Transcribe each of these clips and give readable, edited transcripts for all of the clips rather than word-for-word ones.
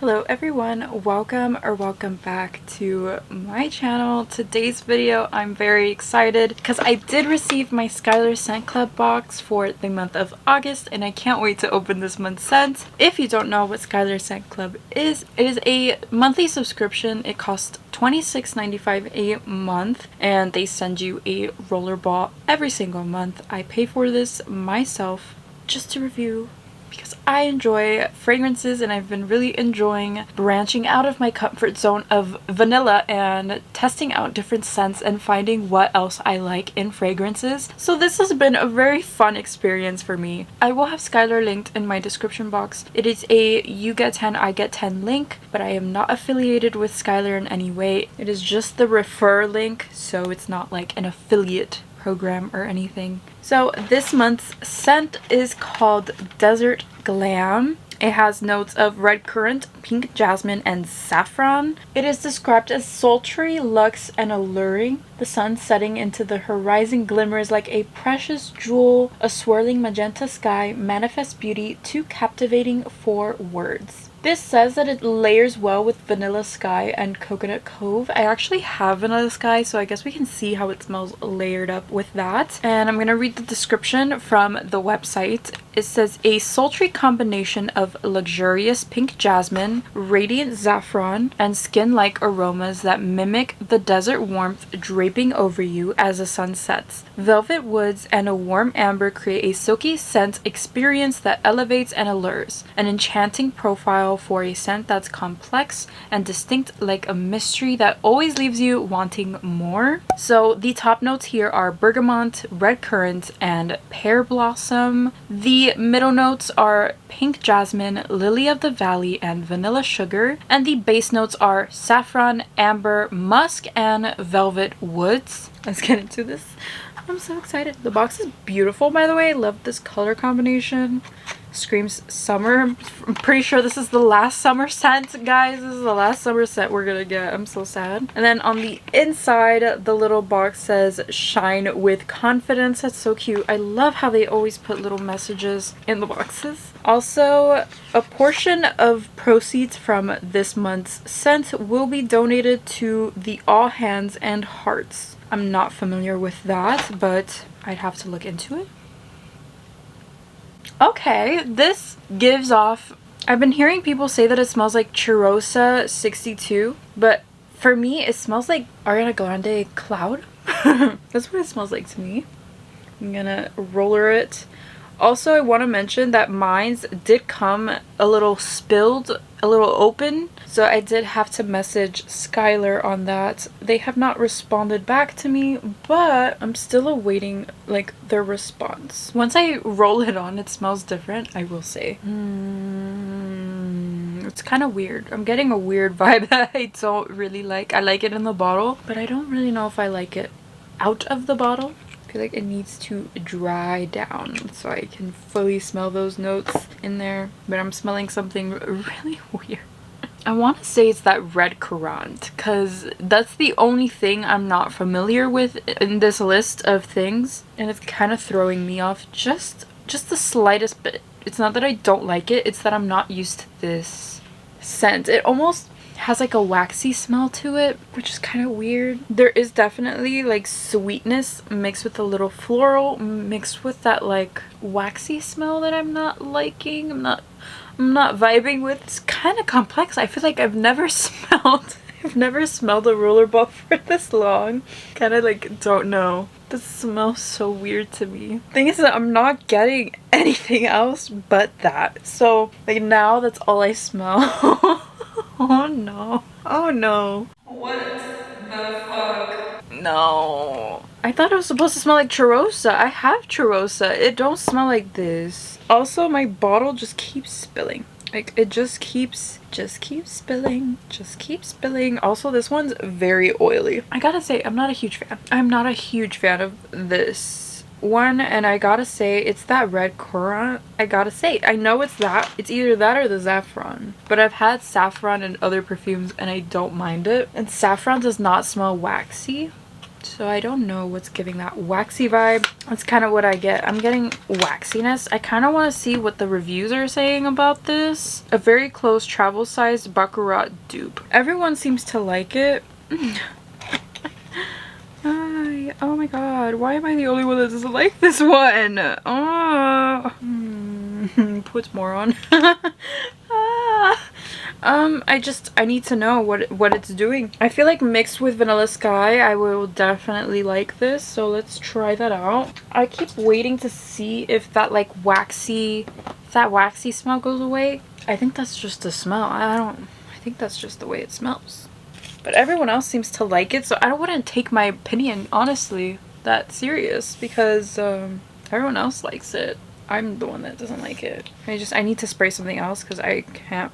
Hello everyone, welcome back to my channel. Today's video I'm very excited because I did receive my Skylar Scent Club box for the month of August and I can't wait to open this month's scents. If you don't know what Skylar Scent Club is, it is a monthly subscription. It costs $26.95 a month and they send you a roller ball every single month. I pay for this myself just to review because I enjoy fragrances and I've been really enjoying branching out of my comfort zone of vanilla and testing out different scents and finding what else I like in fragrances. So this has been a very fun experience for me. I will have Skylar linked in my description box. It is a you get 10 I get 10 link, but I am not affiliated with Skylar in any way. It is just the refer link, so it's not like an affiliate program or anything. So this month's scent is called Desert Glam. It has notes of red currant, pink jasmine, and saffron. It is described as sultry, luxe, and alluring. The sun setting into the horizon glimmers like a precious jewel. A swirling magenta sky manifests beauty too captivating for words. This says that it layers well with Vanilla Sky and Coconut Cove. I actually have Vanilla Sky, so I guess we can see how it smells layered up with that. And I'm going to read the description from the website. It says, a sultry combination of luxurious pink jasmine, radiant saffron, and skin-like aromas that mimic the desert warmth draping over you as the sun sets. Velvet woods and a warm amber create a silky scent experience that elevates and allures. An enchanting profile for a scent that's complex and distinct, like a mystery that always leaves you wanting more. So the top notes here are bergamot, red currant, and pear blossom. The middle notes are pink jasmine, lily of the valley, and vanilla sugar. And the base notes are saffron, amber, musk, and velvet woods. Let's get into this. I'm so excited. The box is beautiful, by the way. I love this color combination. Screams summer. I'm pretty sure this is the last summer scent, guys. This is the last summer scent we're gonna get. I'm so sad. And then on the inside, the little box says shine with confidence. That's so cute. I love how they always put little messages in the boxes. Also, a portion of proceeds from this month's scent will be donated to the All Hands and Hearts. I'm not familiar with that, but I'd have to look into it. Okay, this gives off... I've been hearing people say that it smells like Cheirosa 62, but for me, it smells like Ariana Grande Cloud. That's what it smells like to me. I'm gonna roller it. Also, I want to mention that mine's did come a little spilled, a little open, so I did have to message Skylar on that. They have not responded back to me, but I'm still awaiting like their response. Once I roll it on, it smells different, I will say. It's kind of weird. I'm getting a weird vibe that I don't really like. I like it in the bottle, but I don't really know if I like it out of the bottle. I feel like it needs to dry down so I can fully smell those notes in there, but I'm smelling something really weird. I want to say it's that red currant because that's the only thing I'm not familiar with in this list of things, and it's kind of throwing me off just the slightest bit. It's not that I don't like it, it's that I'm not used to this scent. It almost has like a waxy smell to it, which is kind of weird. There is definitely like sweetness mixed with a little floral mixed with that like waxy smell that I'm not liking. I'm not vibing with. It's kind of complex. I feel like I've never smelled a roller ball for this long. Kind of like don't know. This smells so weird to me. Thing is that I'm not getting anything else but that. So like now that's all I smell. Oh no. Oh no. What the fuck? No. I thought it was supposed to smell like Cheirosa. I have Cheirosa. It don't smell like this. Also, my bottle just keeps spilling. Like, it just keeps spilling. Also, this one's very oily. I gotta say, I'm not a huge fan. I'm not a huge fan of this one, and I gotta say it's that red currant. I gotta say, I know it's that. It's either that or the saffron, but I've had saffron in other perfumes and I don't mind it, and saffron does not smell waxy, So I don't know what's giving that waxy vibe. That's kind of what I get. I'm getting waxiness. I kind of want to see what the reviews are saying about this. A very close travel sized Baccarat dupe. Everyone seems to like it. Oh my god, why am I the only one that doesn't like this one? Oh. Puts more on. I need to know what it's doing. I feel like mixed with Vanilla Sky, I will definitely like this. So let's try that out. I keep waiting to see if that like waxy smell goes away. I think that's just the smell. I think that's just the way it smells. But everyone else seems to like it, so I don't want to take my opinion, honestly, that serious, because everyone else likes it. I'm the one that doesn't like it. I need to spray something else because I can't.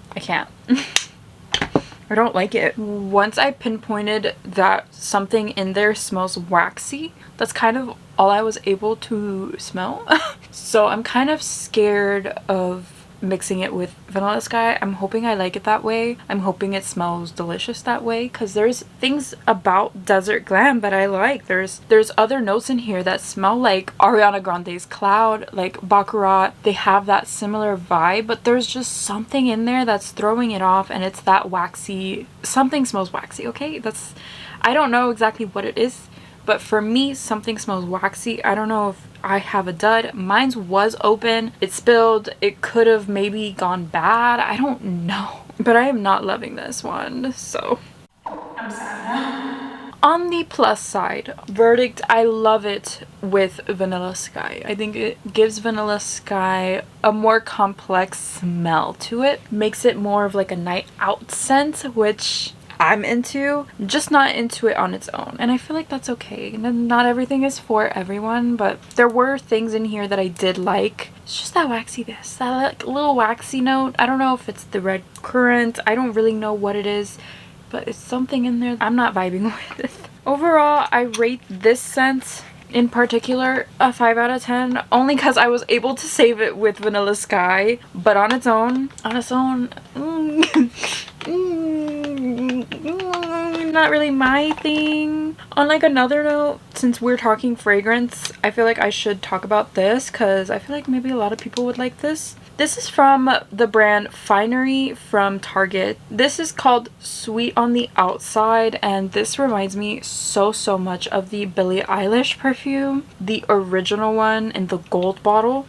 I don't like it. Once I pinpointed that something in there smells waxy, that's kind of all I was able to smell. So I'm kind of scared of mixing it with Vanilla Sky. I'm hoping I like it that way. I'm hoping it smells delicious that way, because there's things about Desert Glam that I like. There's other notes in here that smell like Ariana Grande's Cloud, like Baccarat. They have that similar vibe, but there's just something in there that's throwing it off, and it's that waxy. Something smells waxy, okay? I don't know exactly what it is, but for me, something smells waxy. I don't know if I have a dud. Mine's was open. It spilled. It could have maybe gone bad. I don't know. But I am not loving this one, so I'm sad. On the plus side, verdict, I love it with Vanilla Sky. I think it gives Vanilla Sky a more complex smell to it. Makes it more of like a night out scent, which I'm into, just not into it on its own, and I feel like that's okay. Not everything is for everyone, but there were things in here that I did like. It's just that waxiness, that like little waxy note. I don't know if it's the red currant, I don't really know what it is, but it's something in there I'm not vibing with. Overall, I rate this scent in particular a 5 out of 10, only because I was able to save it with Vanilla Sky, but on its own not really my thing. On like another note, since we're talking fragrance, I feel like I should talk about this because I feel like maybe a lot of people would like this. This is from the brand Finery from Target. This is called Sweet on the Outside, and this reminds me so much of the Billie Eilish perfume, the original one in the gold bottle.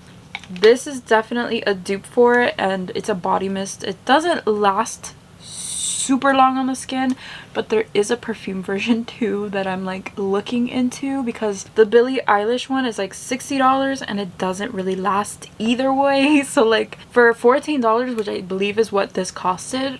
This is definitely a dupe for it, and it's a body mist. It doesn't last super long on the skin, but there is a perfume version too that I'm like looking into, because the Billie Eilish one is like $60 and it doesn't really last either way. So like for $14, which I believe is what this costed,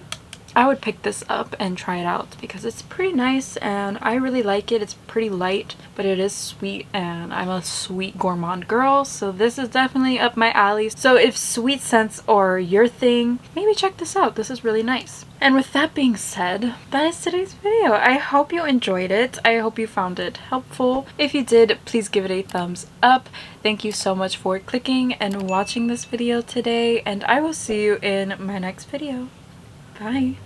I would pick this up and try it out because it's pretty nice and I really like it. It's pretty light, but it is sweet, and I'm a sweet gourmand girl, so this is definitely up my alley. So if sweet scents are your thing, maybe check this out. This is really nice. And with that being said, that is today's video. I hope you enjoyed it. I hope you found it helpful. If you did, please give it a thumbs up. Thank you so much for clicking and watching this video today, and I will see you in my next video. Bye.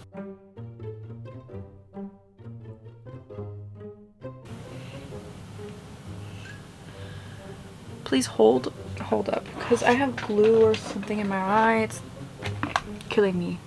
Please hold up, because I have glue or something in my eye. It's killing me.